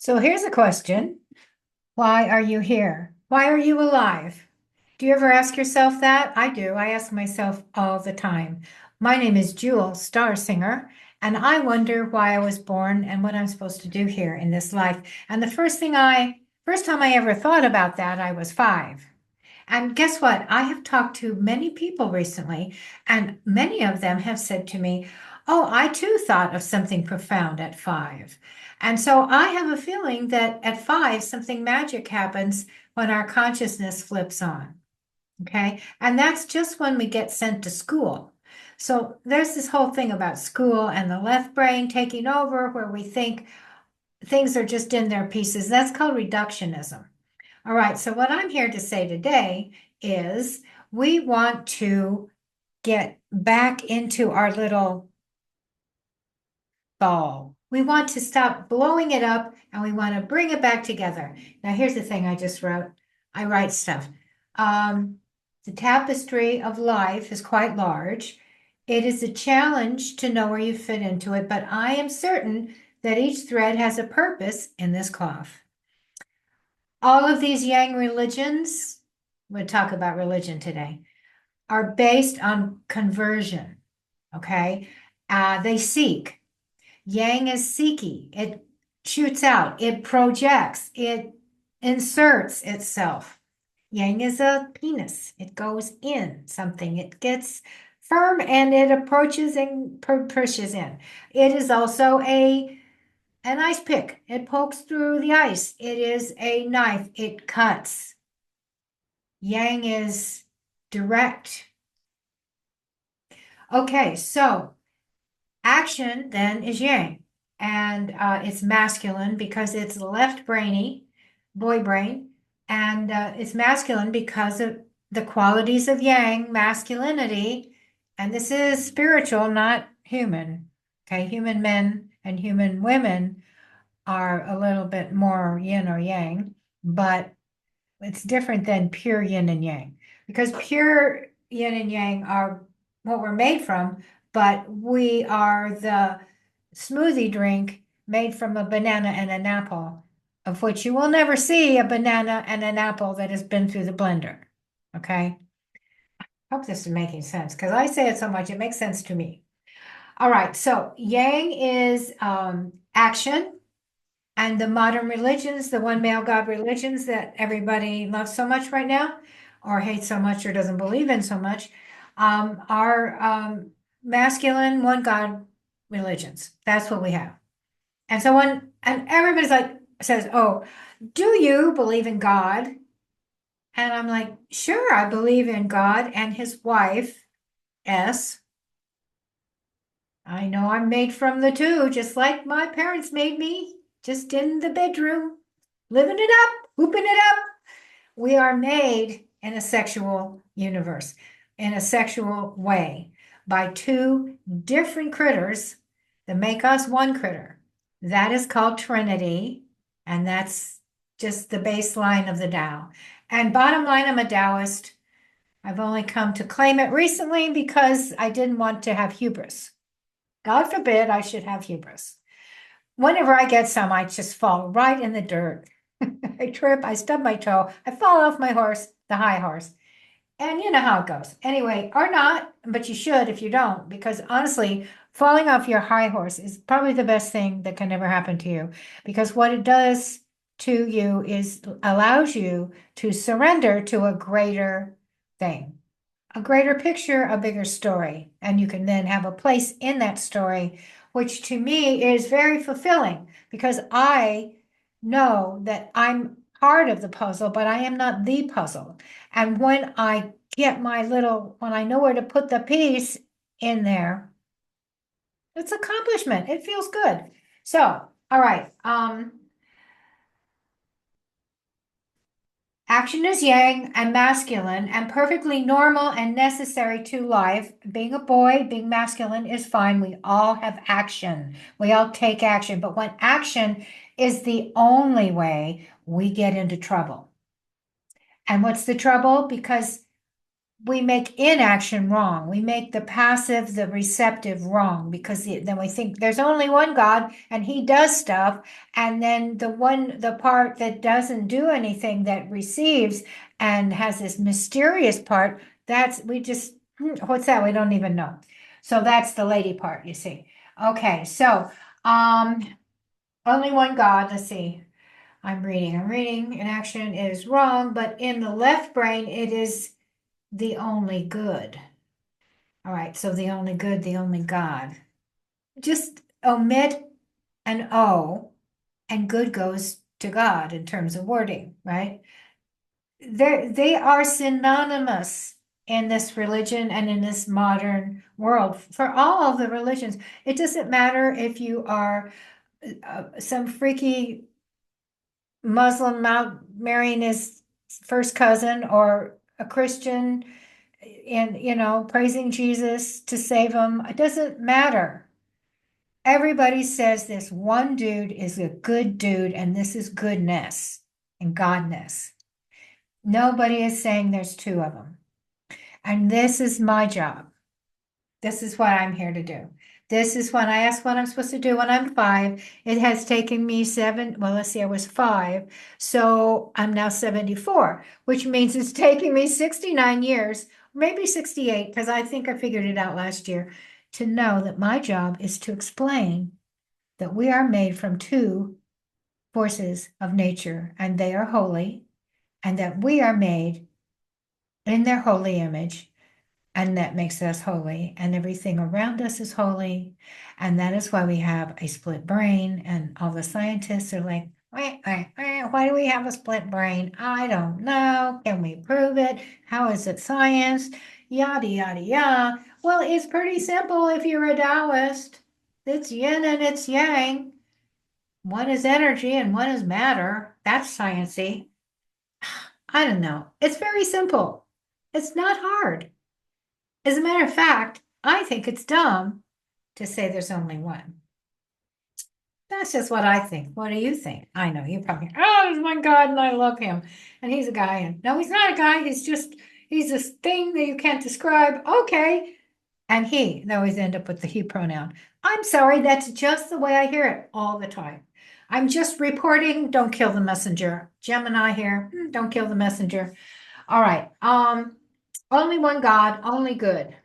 So here's a question. Why are you here? Why are you alive? Do you ever ask yourself that? I do. I ask myself all the time. My name is Jewell Starsinger, and I wonder why I was born and what I'm supposed to do here in this life. And the first time I ever thought about that, I was 5. And guess what? I have talked to many people recently, and many of them have said to me, "Oh, I too thought of something profound at 5." And so I have a feeling that at 5, something magic happens when our consciousness flips on. Okay. And that's just when we get sent to school. So there's this whole thing about school and the left brain taking over where we think things are just in their pieces. That's called reductionism. All right, so what I'm here to say today is we want to get back into our little ball. We want to stop blowing it up and we want to bring it back together. Now, here's the thing I just wrote. I write stuff. The tapestry of life is quite large. It is a challenge to know where you fit into it, but I am certain that each thread has a purpose in this cloth. All of these yang religions, we'll talk about religion today, are based on conversion. Okay. They seek. Yang is seeky. It shoots out, it projects, it inserts itself. Yang is a penis. It goes in something. It gets firm and it approaches and pushes in. It is also an ice pick. It pokes through the ice. It is a knife. It cuts. Yang is direct. Okay, so action then is yang. And it's masculine because it's left brainy, boy brain. And it's masculine because of the qualities of yang, masculinity. And this is spiritual, not human. Okay, human men and human women are a little bit more yin or yang, but it's different than pure yin and yang because pure yin and yang are what we're made from, but we are the smoothie drink made from a banana and an apple, of which you will never see a banana and an apple that has been through the blender. Okay. Hope this is making sense because I say it so much, it makes sense to me. All right. So yang is action. And the modern religions, the one male God religions that everybody loves so much right now, or hates so much, or doesn't believe in so much, are masculine one God religions. That's what we have. And so and everybody's like, says, "Oh, do you believe in God?" And I'm like, "Sure, I believe in God and his wife, S. I know I'm made from the two, just like my parents made me, just in the bedroom, living it up, whooping it up. We are made in a sexual universe, in a sexual way, by two different critters that make us one critter. That is called Trinity, and that's just the baseline of the Tao. And bottom line, I'm a Taoist. I've only come to claim it recently because I didn't want to have hubris. God forbid I should have hubris. Whenever I get some, I just fall right in the dirt. I trip, I stub my toe, I fall off my horse, the high horse. And you know how it goes. Anyway, or not, but you should if you don't, because honestly, falling off your high horse is probably the best thing that can ever happen to you. Because what it does to you is allows you to surrender to a greater thing, a greater picture, a bigger story. And you can then have a place in that story, which to me is very fulfilling because I know that I'm part of the puzzle, but I am not the puzzle. And when I get when I know where to put the piece in there, it's accomplishment. It feels good. So, all right. Action is yang and masculine and perfectly normal and necessary to life. Being a boy, being masculine is fine. We all have action. We all take action. But when action is the only way, we get into trouble. And what's the trouble? Because we make inaction wrong. We make the passive, the receptive wrong because then we think there's only one God and he does stuff. And then the part that doesn't do anything, that receives and has this mysterious part, what's that? We don't even know. So that's the lady part, you see. Okay, so um, only one God. Let's see. I'm reading. Inaction is wrong, but in the left brain, it is the only good. All right, so the only good, the only God. Just omit an O and good goes to God in terms of wording, right? They are synonymous in this religion and in this modern world for all of the religions. It doesn't matter if you are some freaky Muslim out marrying his first cousin or a Christian and praising Jesus to save him. It doesn't matter. Everybody says this one dude is a good dude, and this is goodness and godness. Nobody is saying there's two of them. And this is my job. This is what I'm here to do. This is when I ask what I'm supposed to do when I'm 5. It has taken me 7. Well, let's see, I was 5. So I'm now 74, which means it's taking me 69 years, maybe 68, because I think I figured it out last year, to know that my job is to explain that we are made from two forces of nature, and they are holy, and that we are made in their holy image. And that makes us holy, and everything around us is holy. And that is why we have a split brain. And all the scientists are like, why do we have a split brain? I don't know. Can we prove it? How is it science? Yada, yada, yada. Well, it's pretty simple if you're a Taoist. It's yin and it's yang. One is energy and one is matter. That's sciencey. I don't know. It's very simple. It's not hard. As a matter of fact, I think it's dumb to say there's only one. That's just what I think. What do you think? I know you're probably, oh, there's one God and I love him. And he's a guy. And no, he's not a guy. He's this thing that you can't describe. Okay. And he, they always end up with the he pronoun. I'm sorry, that's just the way I hear it all the time. I'm just reporting, don't kill the messenger. Gemini here, don't kill the messenger. All right. Only one God, only good.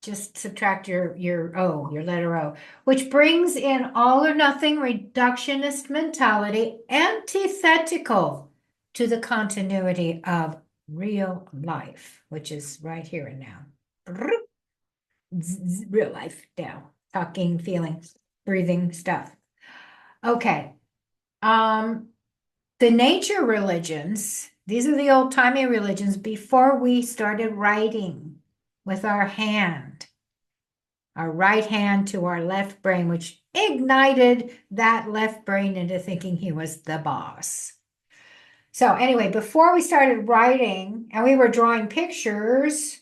Just subtract your O, your letter O, which brings in all or nothing reductionist mentality, antithetical to the continuity of real life, which is right here and now. Real life now. Talking, feeling, breathing stuff. Okay. The nature religions, these are the old-timey religions before we started writing with our hand. Our right hand to our left brain, which ignited that left brain into thinking he was the boss. So anyway, before we started writing and we were drawing pictures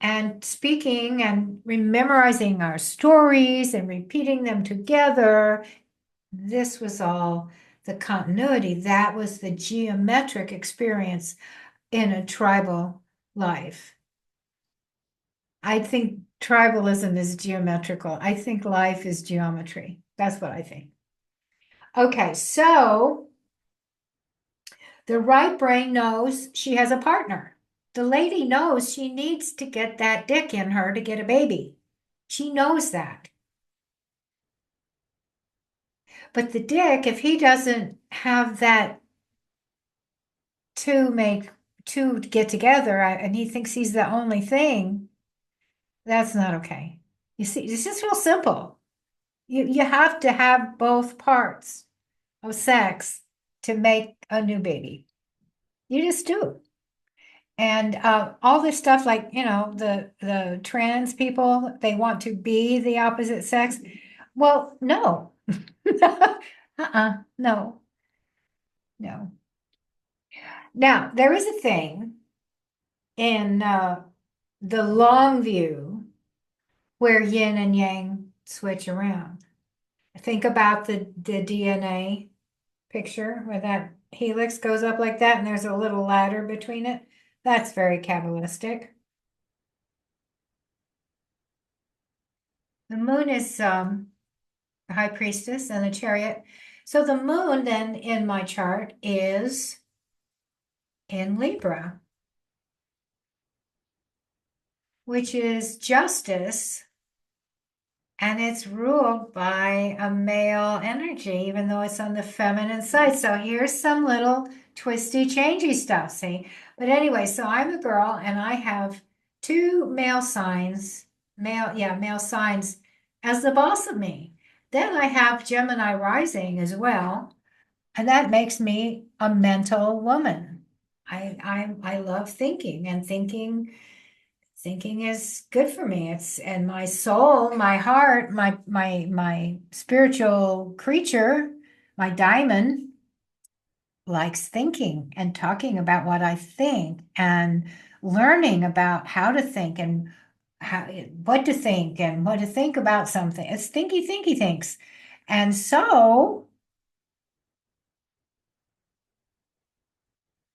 and speaking and memorizing our stories and repeating them together, this was all the continuity. That was the geometric experience in a tribal life. I think tribalism is geometrical. I think life is geometry. That's what I think. Okay, so the right brain knows she has a partner. The lady knows she needs to get that dick in her to get a baby. She knows that. But the dick, if he doesn't have that two get together and he thinks he's the only thing, that's not okay. You see, it's just real simple. You have to have both parts of sex to make a new baby. You just do. And all this stuff, like, the trans people, they want to be the opposite sex. Well, no. No, no. Now, there is a thing in the long view where yin and yang switch around. Think about the DNA picture where that helix goes up like that and there's a little ladder between it. That's very Kabbalistic. The moon is the high priestess and the chariot. So the moon then in my chart is in Libra, which is justice, and it's ruled by a male energy, even though it's on the feminine side. So here's some little twisty, changey stuff, see? But anyway, so I'm a girl and I have two male signs, male signs as the boss of me. Then I have Gemini rising as well, and that makes me a mental woman. I love thinking, and thinking is good for me. It's and my soul, my heart, my spiritual creature, my diamond likes thinking and talking about what I think and learning about how to think and how what to think and what to think about something. It's thinky thinks. And so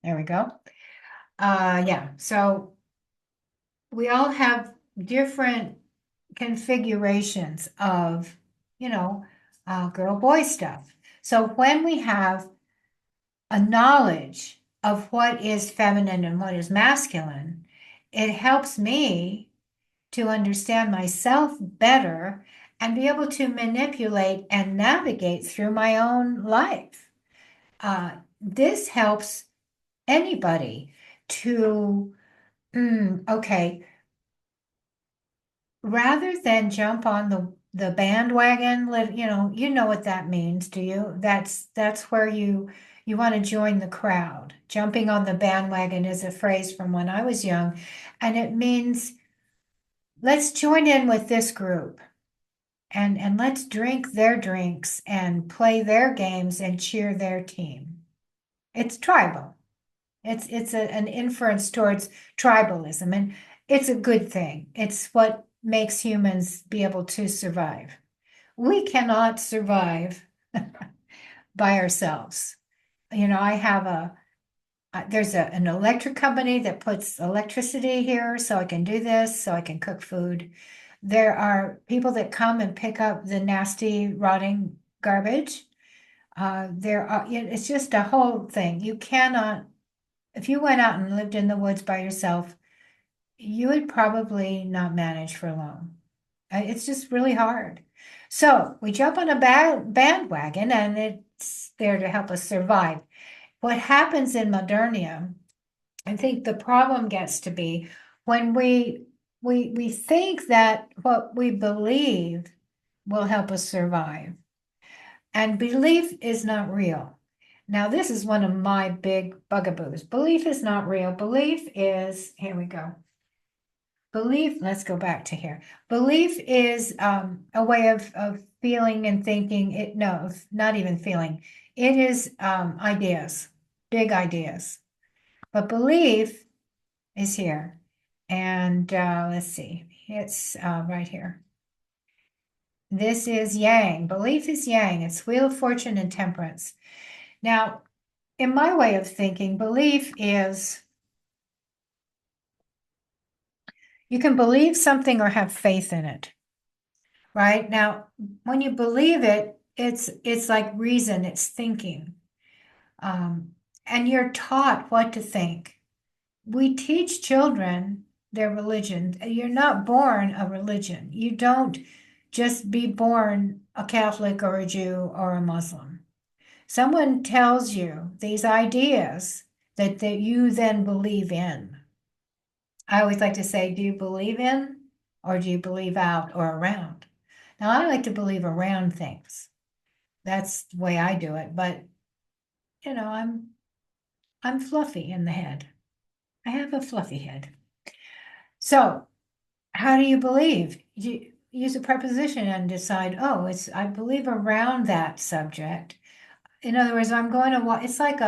there we go. Yeah, so we all have different configurations of, you know, girl boy stuff. So when we have a knowledge of what is feminine and what is masculine, it helps me to understand myself better and be able to manipulate and navigate through my own life. This helps anybody to, okay, rather than jump on the bandwagon, you know what that means, do you? That's where you want to join the crowd. Jumping on the bandwagon is a phrase from when I was young, and it means let's join in with this group and let's drink their drinks and play their games and cheer their team. It's tribal. An inference towards tribalism, and it's a good thing. It's what makes humans be able to survive. We cannot survive by ourselves. You know, I have there's an electric company that puts electricity here so I can do this, so I can cook food. There are people that come and pick up the nasty, rotting garbage. It's just a whole thing. You cannot if you went out and lived in the woods by yourself, you would probably not manage for long. It's just really hard. So we jump on a bandwagon and it's there to help us survive. What happens in Modernia, I think the problem gets to be when we think that what we believe will help us survive. And belief is not real. Now, this is one of my big bugaboos. Belief is not real. Belief is, here we go. Belief, let's go back to here. Belief is a way of feeling and thinking. No, not even feeling. It is ideas, big ideas. But belief is here. And let's see, it's right here. This is yang. Belief is yang. It's Wheel of Fortune and Temperance. Now, in my way of thinking, belief is you can believe something or have faith in it, right? Now, when you believe it, it's like reason, it's thinking. And you're taught what to think. We teach children their religion. You're not born a religion. You don't just be born a Catholic or a Jew or a Muslim. Someone tells you these ideas that you then believe in. I always like to say, do you believe in or do you believe out or around? Now, I like to believe around things. That's the way I do it, but you know, I'm fluffy in the head. I have a fluffy head. So, how do you believe? You use a preposition and decide, oh, I believe around that subject. In other words, I'm going to it's like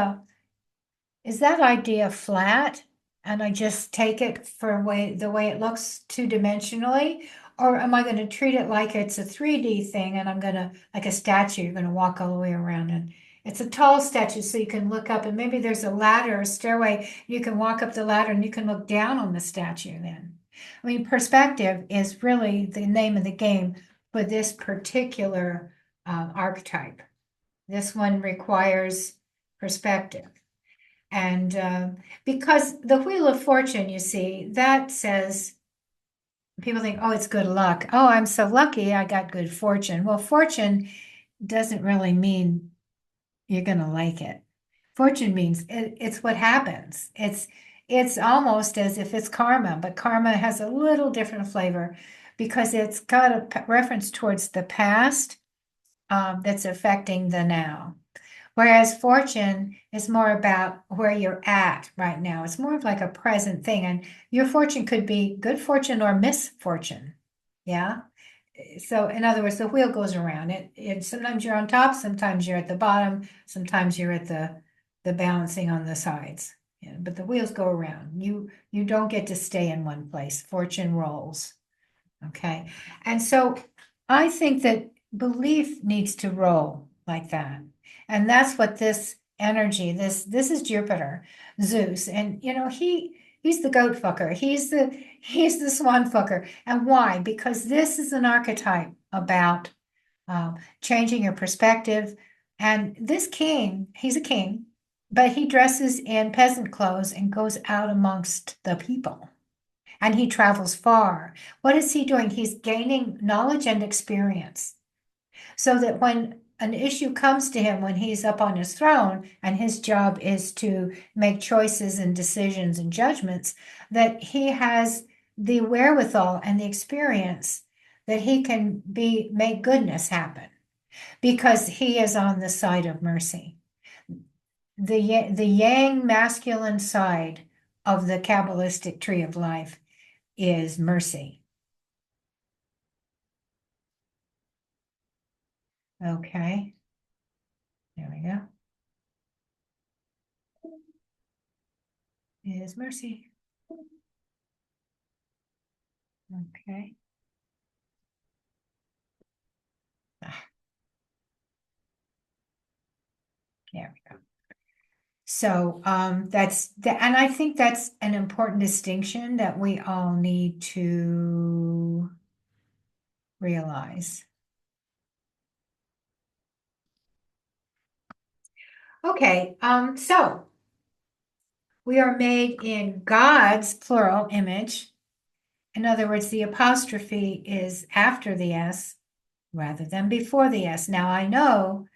is that idea flat and I just take it for the way it looks two-dimensionally? Or am I going to treat it like it's a 3D thing and I'm going to, like a statue, you're going to walk all the way around It's a tall statue, so you can look up, and maybe there's a ladder, a stairway. You can walk up the ladder and you can look down on the statue then. I mean, perspective is really the name of the game for this particular archetype. This one requires perspective. And because the Wheel of Fortune, you see, that says, people think, oh, it's good luck. Oh, I'm so lucky I got good fortune. Well, fortune doesn't really mean you're going to like it. Fortune means it's what happens. It's almost as if it's karma, but karma has a little different flavor because it's got a reference towards the past that's affecting the now. Whereas fortune is more about where you're at right now. It's more of like a present thing. And your fortune could be good fortune or misfortune. Yeah. So in other words, the wheel goes around. Sometimes you're on top, sometimes you're at the bottom, sometimes you're at the balancing on the sides. Yeah, but the wheels go around. You don't get to stay in one place. Fortune rolls. Okay. And so I think that belief needs to roll like that. And that's what this energy, this is Jupiter, Zeus. And he's the goat fucker. He's the swan fucker. And why? Because this is an archetype about changing your perspective. And this king, he's a king, but he dresses in peasant clothes and goes out amongst the people and he travels far. What is he doing? He's gaining knowledge and experience so that when an issue comes to him, when he's up on his throne and his job is to make choices and decisions and judgments, that he has the wherewithal and the experience that he can make goodness happen because he is on the side of mercy. The yang masculine side of the Kabbalistic tree of life is mercy. Okay, there we go. Is mercy. Okay. There we go. So and I think that's an important distinction that we all need to realize. Okay, so we are made in God's plural image. In other words, the apostrophe is after the S rather than before the S. Now I know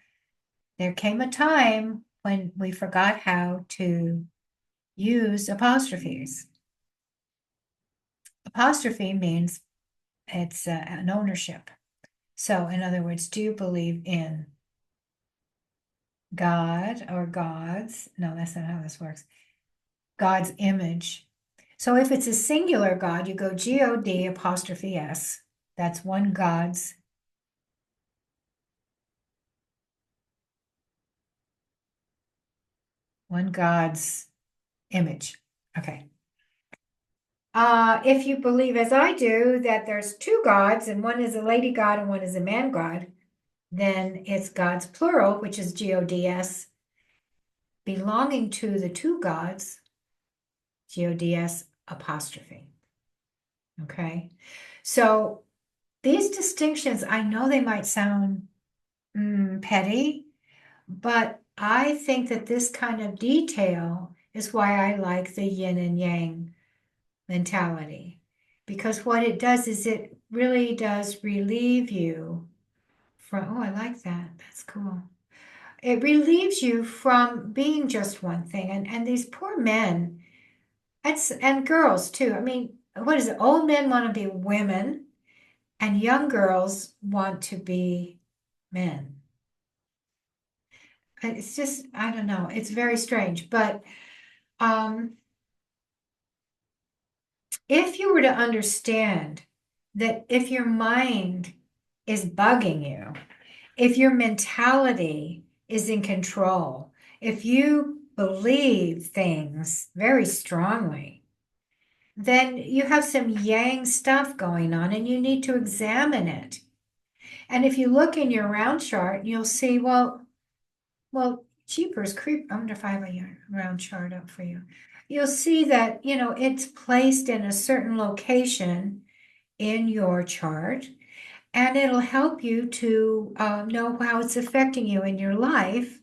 there came a time when we forgot how to use apostrophes. Apostrophe means it's an ownership. So, in other words, do you believe in God or gods? No, that's not how this works. God's image. So, if it's a singular God, you go G-O-D apostrophe S. That's one God's. One God's image. Okay. If you believe, as I do, that there's two gods and one is a lady god and one is a man god, then it's God's plural, which is G-O-D-S, belonging to the two gods, G-O-D-S apostrophe. Okay. So these distinctions, I know they might sound petty, but I think that this kind of detail is why I like the yin and yang mentality. Because what it does is it really does relieve you from, oh, I like that. That's cool. It relieves you from being just one thing. And these poor men, and girls too. I mean, what is it? Old men want to be women, and young girls want to be men. It's just, I don't know. It's very strange. But if you were to understand that if your mind is bugging you, if your mentality is in control, if you believe things very strongly, then you have some yang stuff going on and you need to examine it. And if you look in your round chart, you'll see, well, Well, Jeepers creep. I wonder if I have a round chart up for you. You'll see that, it's placed in a certain location in your chart, and it'll help you to know how it's affecting you in your life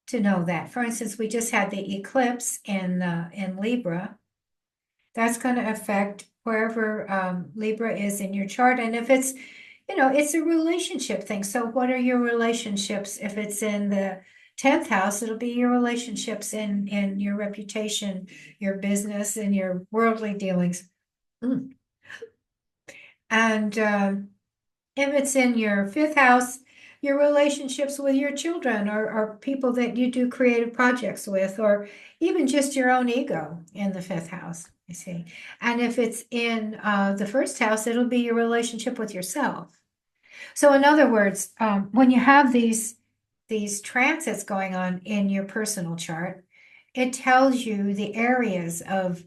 to know that. For instance, we just had the eclipse in Libra. That's going to affect wherever Libra is in your chart. And if it's a relationship thing. So what are your relationships? If it's in the 10th house, it'll be your relationships in your reputation, your business, and your worldly dealings. Mm. And if it's in your 5th house, your relationships with your children or people that you do creative projects with, or even just your own ego in the 5th house, you see. And if it's in the 1st house, it'll be your relationship with yourself. So in other words, when you have these transits going on in your personal chart, it tells you the areas of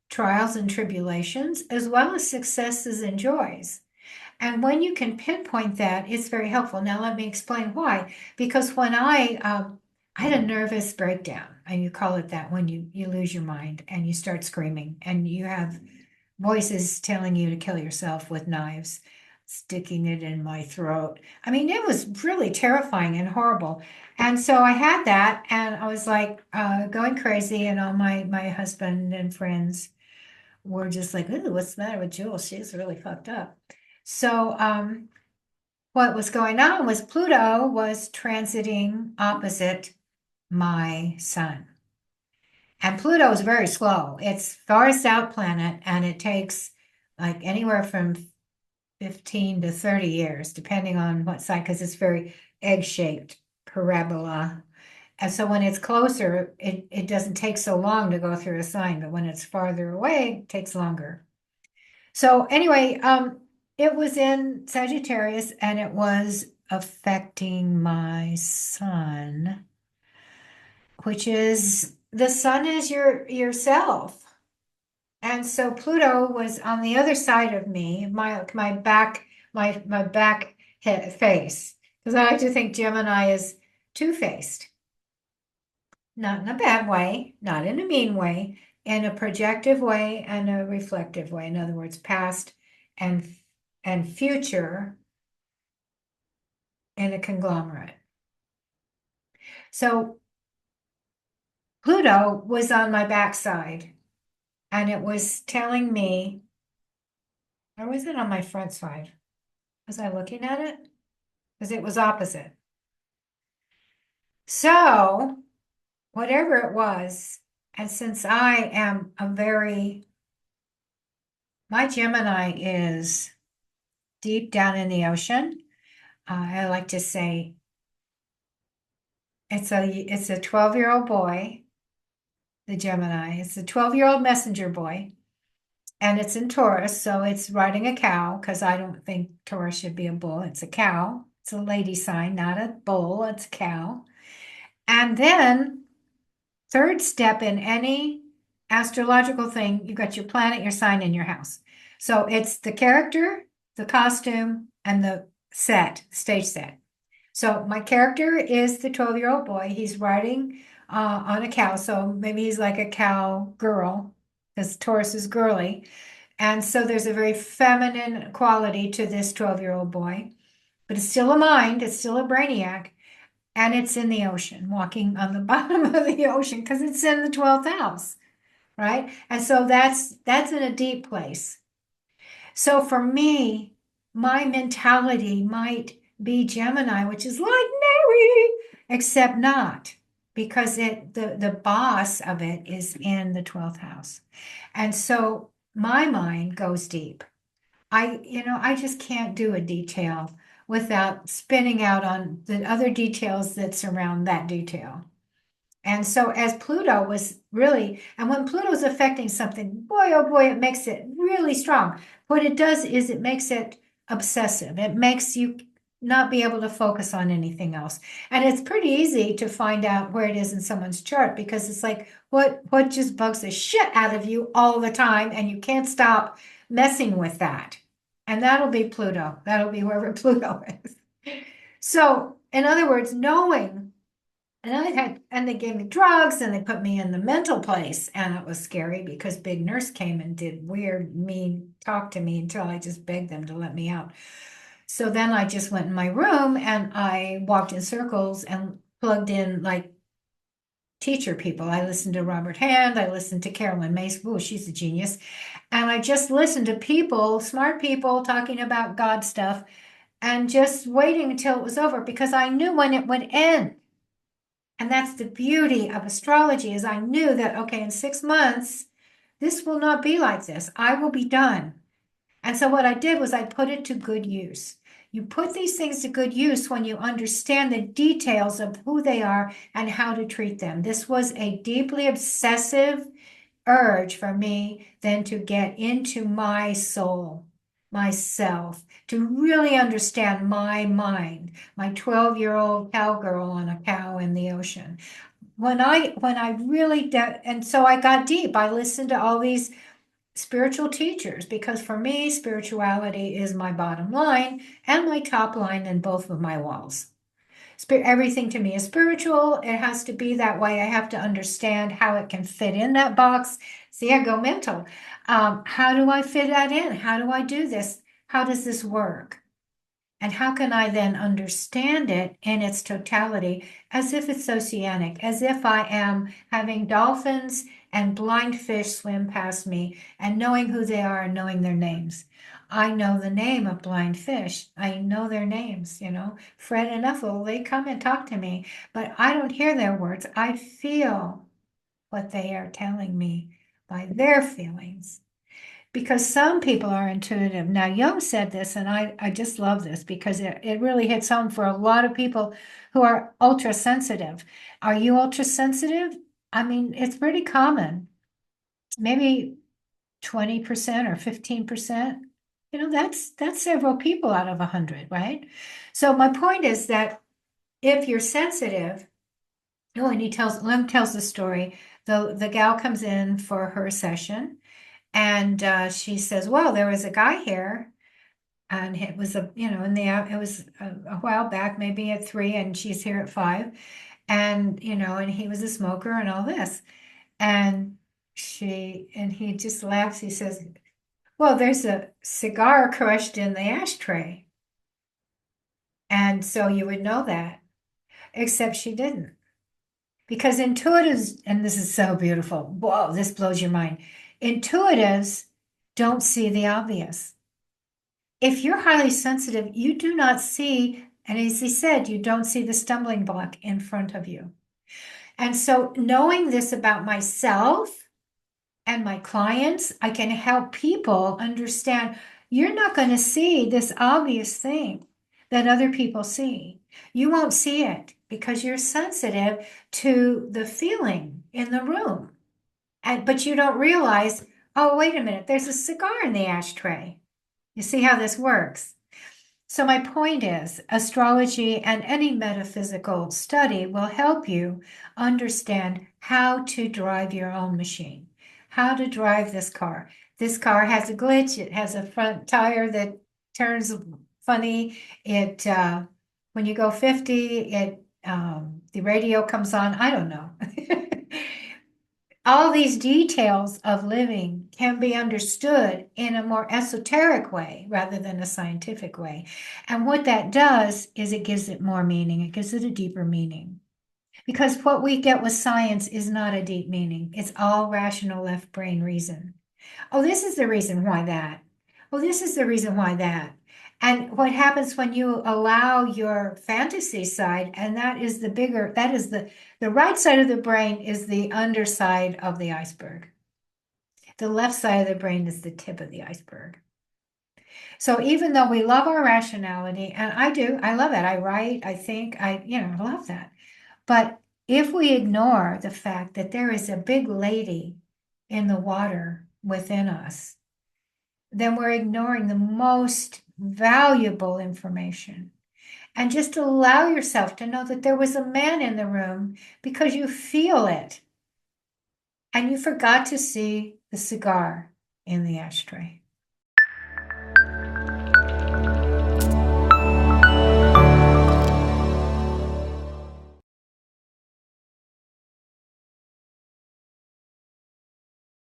trials and tribulations, as well as successes and joys. And when you can pinpoint that, it's very helpful. Now, let me explain why. Because when I had a nervous breakdown, and you call it that when you lose your mind and you start screaming, and you have voices telling you to kill yourself with knives, sticking it in my throat. I mean, it was really terrifying and horrible. And so I had that, and I was like going crazy, and all my husband and friends were just like, "Ooh, what's the matter with Jewel? She's really fucked up." So what was going on was Pluto was transiting opposite my sun. And Pluto is very slow. It's farthest out planet, and it takes like anywhere from 15 to 30 years, depending on what side, because it's very egg-shaped parabola. And so when it's closer, it doesn't take so long to go through a sign, but when it's farther away, it takes longer. So anyway, it was in Sagittarius, and it was affecting my sun, which is the sun is yourself. And so Pluto was on the other side of me, my back, my back face, because I like to think Gemini is two-faced, not in a bad way, not in a mean way, in a projective way and a reflective way. In other words, past and and future in a conglomerate. So Pluto was on my backside, and it was telling me, or was it on my front side? Was I looking at it? Because it was opposite. So, whatever it was, and since I am my Gemini is deep down in the ocean. I like to say it's a 12-year-old boy, the Gemini. It's a 12-year-old messenger boy, and it's in Taurus, so it's riding a cow, because I don't think Taurus should be a bull. It's a cow. It's a lady sign, not a bull. It's a cow. And then third step in any astrological thing, you've got your planet, your sign, and your house. So it's the character, the costume, and the stage set. So my character is the 12-year-old boy. He's riding on a cow. So maybe he's like a cow girl, because Taurus is girly. And so there's a very feminine quality to this 12-year-old boy, but it's still a mind, it's still a brainiac. And it's in the ocean, walking on the bottom of the ocean, because it's in the 12th house, right? And so that's in a deep place. So for me, my mentality might be Gemini, which is like Mary, except not, because the boss of it is in the 12th house. And so my mind goes deep. I just can't do a detail without spinning out on the other details that surround that detail. And so as Pluto was really, and when Pluto is affecting something, boy, oh boy, it makes it really strong. What it does is it makes it obsessive. It makes you not be able to focus on anything else. And it's pretty easy to find out where it is in someone's chart, because it's like what just bugs the shit out of you all the time, and you can't stop messing with that. And that'll be Pluto. That'll be wherever Pluto is. So in other words, knowing. And they gave me drugs and they put me in the mental place. And it was scary because big nurse came and did weird, mean talk to me until I just begged them to let me out. So then I just went in my room and I walked in circles and plugged in like teacher people. I listened to Robert Hand. I listened to Carolyn Mace. Ooh, she's a genius. And I just listened to people, smart people talking about God stuff and just waiting until it was over because I knew when it would end. And that's the beauty of astrology is I knew that, okay, in 6 months, this will not be like this. I will be done. And so what I did was I put it to good use. You put these things to good use when you understand the details of who they are and how to treat them. This was a deeply obsessive urge for me then to get into my soul, myself, to really understand my mind, my 12-year-old cowgirl on a cow in the ocean. When I really and so I got deep. I listened to all these spiritual teachers because for me, spirituality is my bottom line and my top line in both of my walls. Everything to me is spiritual. It has to be that way. I have to understand how it can fit in that box. See, I go mental. How do I fit that in? How do I do this? How does this work? And how can I then understand it in its totality as if it's oceanic, as if I am having dolphins and blind fish swim past me and knowing who they are and knowing their names. I know the name of blind fish. I know their names, Fred and Ethel, they come and talk to me, but I don't hear their words. I feel what they are telling me by their feelings because some people are intuitive. Now, Jung said this, and I just love this because it really hits home for a lot of people who are ultra sensitive. Are you ultra sensitive? I mean, it's pretty common, maybe 20% or 15%. That's several people out of 100, right? So my point is that if you're sensitive, oh, and Lem tells the story. The gal comes in for her session and she says, well, there was a guy here and it was it was a while back, maybe at 3 and she's here at 5. And, and he was a smoker and all this. And he just laughs. He says, well, there's a cigar crushed in the ashtray. And so you would know that, except she didn't. Because intuitives, and this is so beautiful. Whoa, this blows your mind. Intuitives don't see the obvious. If you're highly sensitive, you do not see, and as he said, you don't see the stumbling block in front of you. And so knowing this about myself and my clients, I can help people understand you're not going to see this obvious thing that other people see. You won't see it because you're sensitive to the feeling in the room. But you don't realize, oh, wait a minute, there's a cigar in the ashtray. You see how this works? So my point is, astrology and any metaphysical study will help you understand how to drive your own machine, how to drive this car. This car has a glitch. It has a front tire that turns funny. When you go 50, the radio comes on. I don't know. All these details of living can be understood in a more esoteric way rather than a scientific way. And what that does is it gives it more meaning. It gives it a deeper meaning. Because what we get with science is not a deep meaning. It's all rational left brain reason. Oh, this is the reason why that. Oh, this is the reason why that. And what happens when you allow your fantasy side, and that is the right side of the brain is the underside of the iceberg. The left side of the brain is the tip of the iceberg. So even though we love our rationality, and I love it. I write, I think, I love that. But if we ignore the fact that there is a big lady in the water within us, then we're ignoring the most valuable information. And just allow yourself to know that there was a man in the room because you feel it. And you forgot to see the cigar in the ashtray.